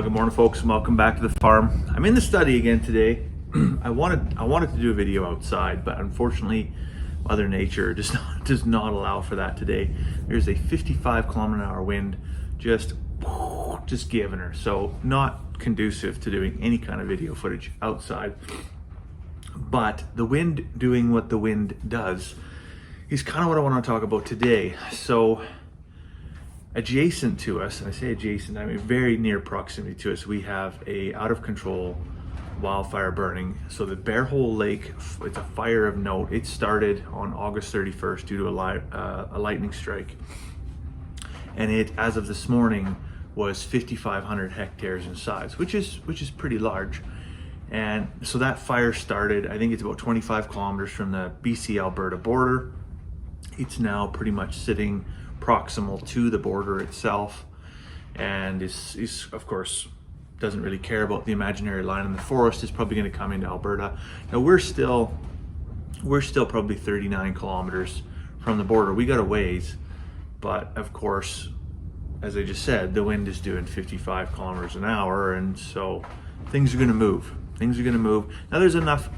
Good morning, folks, and welcome back to the farm. I'm in the study again today. I wanted to do a video outside, but unfortunately, Mother Nature does not allow for that today. There's a 55 km/h wind, just giving her, so not conducive to doing any kind of video footage outside. But the wind doing what the wind does is kind of what I want to talk about today. So adjacent to us, and I say adjacent, I mean very near proximity to us, we have a out of control wildfire burning. So the Bear Hole Lake, it's a fire of note. It started on August 31st due to a lightning strike, and it, as of this morning, was 5,500 hectares in size, which is pretty large. And so that fire started, I think it's about 25 kilometers from the BC Alberta border. It's now pretty much sitting proximal to the border itself, and is of course doesn't really care about the imaginary line in the forest. Is probably going to come into Alberta. Now we're still probably 39 kilometers from the border. We got a ways, but of course, as I just said, the wind is doing 55 kilometers an hour, and so things are going to move. Things are going to move. Now there's enough,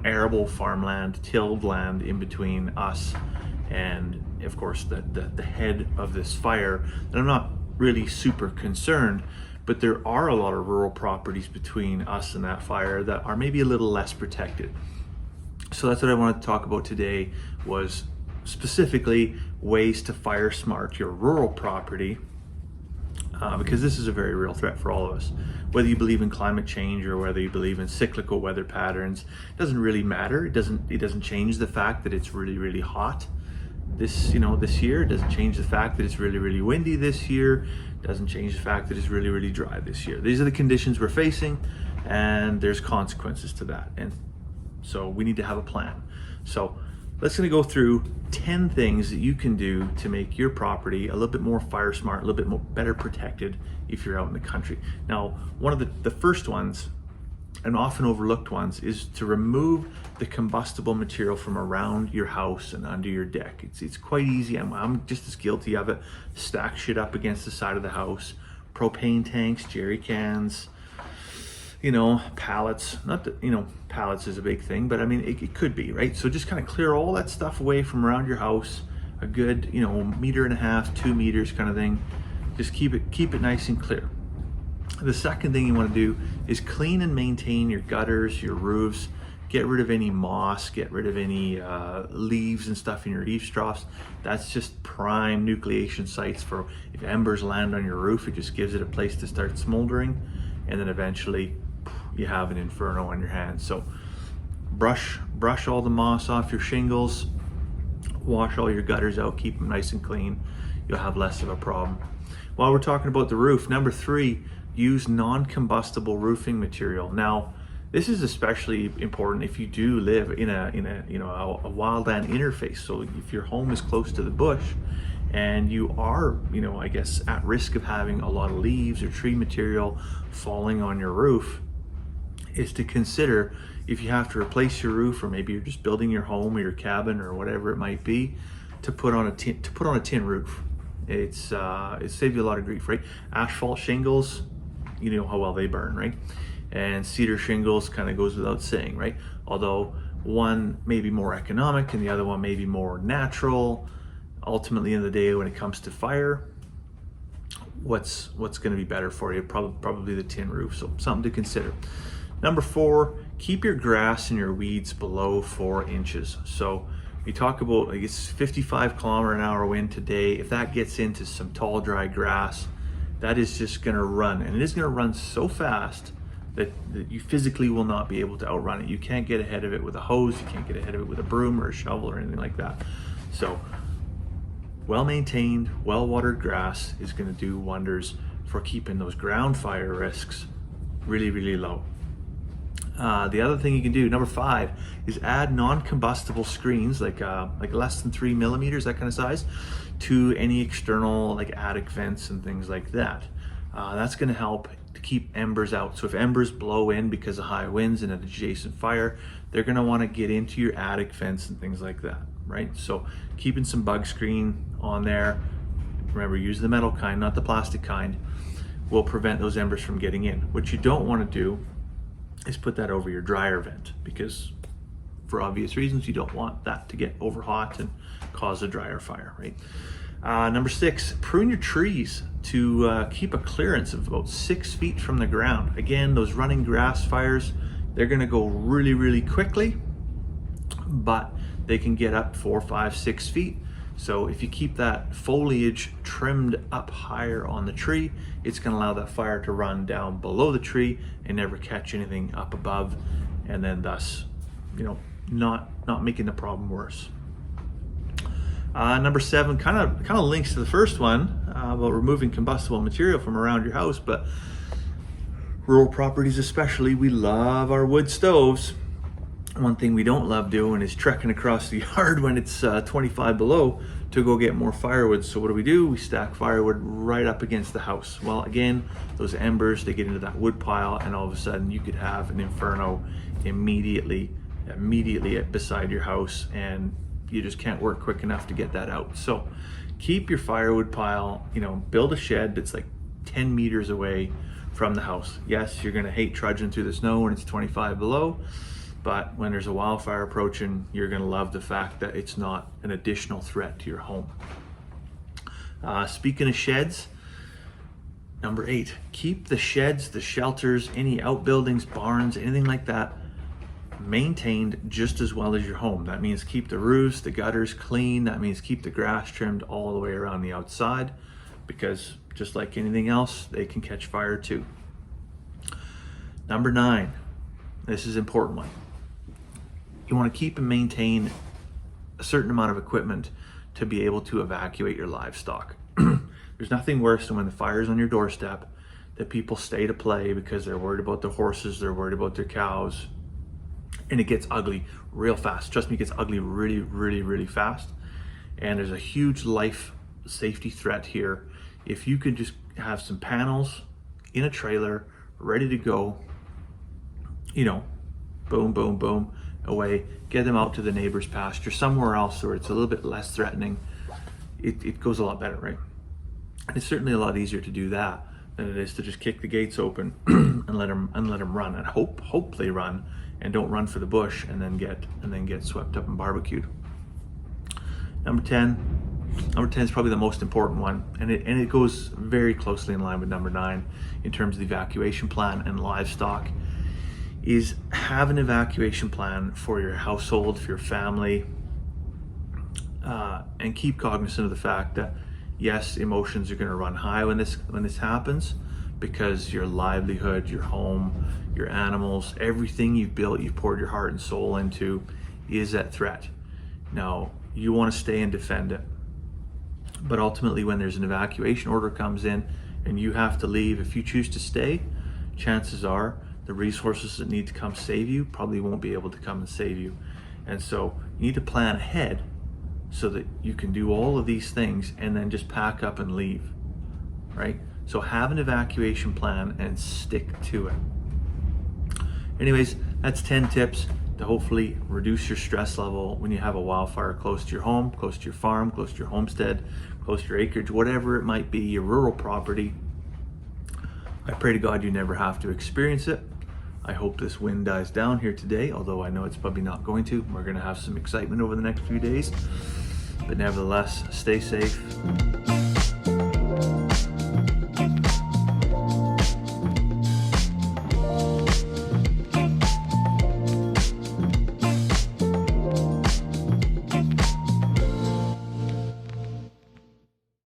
arable farmland, tilled land in between us and, of course, the head of this fire that I'm not really super concerned, but there are a lot of rural properties between us and that fire that are maybe a little less protected. So that's what I wanted to talk about today, was specifically ways to fire smart your rural property, because this is a very real threat for all of us. Whether you believe in climate change or whether you believe in cyclical weather patterns, it doesn't really matter. It doesn't change the fact that it's really, really hot this year. It doesn't change the fact that it's really, really windy this year. It doesn't change the fact that it's really, really dry this year. These are the conditions we're facing, and there's consequences to that. And so we need to have a plan. So let's go through 10 things that you can do to make your property a little bit more fire smart, a little bit more better protected if you're out in the country. Now, one of the first ones, and often overlooked ones, is to remove the combustible material from around your house and under your deck. It's quite easy. I'm just as guilty of it. Stack shit up against the side of the house. Propane tanks, jerry cans, pallets. Not that, pallets is a big thing, but I mean, it could be, right? So just kind of clear all that stuff away from around your house, a good, 1.5 meters, 2 meters kind of thing. Just keep it nice and clear. The second thing you want to do is clean and maintain your gutters, your roofs. Get rid of any moss, get rid of any leaves and stuff in your eaves troughs. That's just prime nucleation sites for if embers land on your roof. It just gives it a place to start smoldering, and then eventually you have an inferno on your hands. So brush all the moss off your shingles, wash all your gutters out, keep them nice and clean. You'll have less of a problem. While we're talking about the roof, number 3, use non-combustible roofing material. Now, this is especially important if you do live in a wildland interface. So if your home is close to the bush and you are, I guess, at risk of having a lot of leaves or tree material falling on your roof, is to consider, if you have to replace your roof, or maybe you're just building your home or your cabin or whatever it might be, to put on a tin roof. It saves you a lot of grief, right? Asphalt shingles, you know how well they burn, right? And cedar shingles kind of goes without saying, right? Although one may be more economic and the other one may be more natural. Ultimately, in the day, when it comes to fire, what's going to be better for you? Probably the tin roof. So something to consider. Number 4, keep your grass and your weeds below 4 inches. So we talk about, I guess, 55 km/h wind today. If that gets into some tall, dry grass, that is just going to run, and it is going to run so fast that you physically will not be able to outrun it. You can't get ahead of it with a hose. You can't get ahead of it with a broom or a shovel or anything like that. So well-maintained, well-watered grass is going to do wonders for keeping those ground fire risks really, really low. The other thing you can do, number 5, is add non-combustible screens, like less than 3 millimeters, that kind of size, to any external attic vents and things like that. That's going to help to keep embers out. So if embers blow in because of high winds and an adjacent fire, they're going to want to get into your attic vents and things like that, right? So keeping some bug screen on there. Remember, use the metal kind, not the plastic kind. will prevent those embers from getting in. What you don't want to do is put that over your dryer vent, because for obvious reasons, you don't want that to get over hot and cause a dryer fire, right? Number 6, prune your trees to keep a clearance of about 6 feet from the ground. Again, those running grass fires, they're gonna go really, really quickly, but they can get up 4, 5, 6 feet. So if you keep that foliage trimmed up higher on the tree, it's gonna allow that fire to run down below the tree and never catch anything up above, and then thus, you know, not making the problem worse. Number 7 kind of links to the first one about removing combustible material from around your house, but rural properties especially, we love our wood stoves. One thing we don't love doing is trekking across the yard when it's 25 below to go get more firewood. So what do? We stack firewood right up against the house. Well, again, those embers, they get into that wood pile, and all of a sudden you could have an inferno immediately beside your house, and you just can't work quick enough to get that out. So keep your firewood pile, you know, build a shed that's like 10 meters away from the house. Yes, you're gonna hate trudging through the snow when it's 25 below, but when there's a wildfire approaching, you're gonna love the fact that it's not an additional threat to your home. Speaking of sheds, number 8, keep the sheds, the shelters, any outbuildings, barns, anything like that, maintained just as well as your home. That means keep the roofs, the gutters clean. That means keep the grass trimmed all the way around the outside, because just like anything else, they can catch fire too. Number 9, this is an important one. You want to keep and maintain a certain amount of equipment to be able to evacuate your livestock. There's nothing worse than when the fire's on your doorstep, that people stay to play because they're worried about their horses, they're worried about their cows, and it gets ugly real fast. Trust me, it gets ugly really, really, really fast. And there's a huge life safety threat here. If you could just have some panels in a trailer ready to go, you know, boom, boom, boom, away, get them out to the neighbor's pasture, somewhere else where it's a little bit less threatening, it goes a lot better, right? And it's certainly a lot easier to do that than it is to just kick the gates open and let them run, and hope they run and don't run for the bush and then get swept up and barbecued. Number 10 is probably the most important one, and it goes very closely in line with number 9 in terms of the evacuation plan and livestock, is have an evacuation plan for your household, for your family, and keep cognizant of the fact that yes, emotions are going to run high when this happens, because your livelihood, your home, your animals, everything you've built, you've poured your heart and soul into, is at threat. Now, you want to stay and defend it, but ultimately when there's an evacuation order comes in and you have to leave, if you choose to stay, chances are the resources that need to come save you probably won't be able to come and save you. And so you need to plan ahead so that you can do all of these things and then just pack up and leave, right? So have an evacuation plan and stick to it. Anyways, that's 10 tips to hopefully reduce your stress level when you have a wildfire close to your home, close to your farm, close to your homestead, close to your acreage, whatever it might be, your rural property. I pray to God you never have to experience it. I hope this wind dies down here today, although I know it's probably not going to. We're going to have some excitement over the next few days. But nevertheless, stay safe.